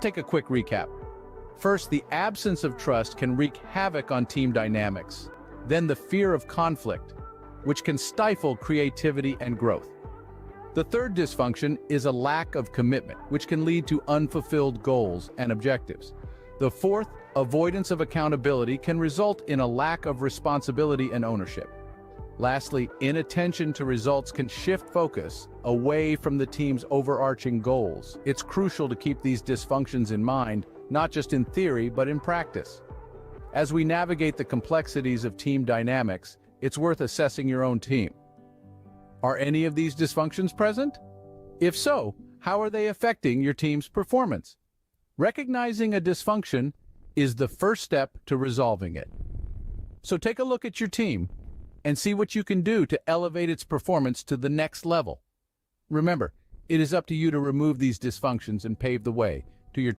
Take a quick recap. First, the absence of trust can wreak havoc on team dynamics. Then the fear of conflict, which can stifle creativity and growth. The third dysfunction is a lack of commitment, which can lead to unfulfilled goals and objectives. The fourth, avoidance of accountability, can result in a lack of responsibility and ownership. Lastly, inattention to results can shift focus away from the team's overarching goals. It's crucial to keep these dysfunctions in mind, not just in theory, but in practice. As we navigate the complexities of team dynamics, it's worth assessing your own team. Are any of these dysfunctions present? If so, how are they affecting your team's performance? Recognizing a dysfunction is the first step to resolving it. So take a look at your team and see what you can do to elevate its performance to the next level. Remember, it is up to you to remove these dysfunctions and pave the way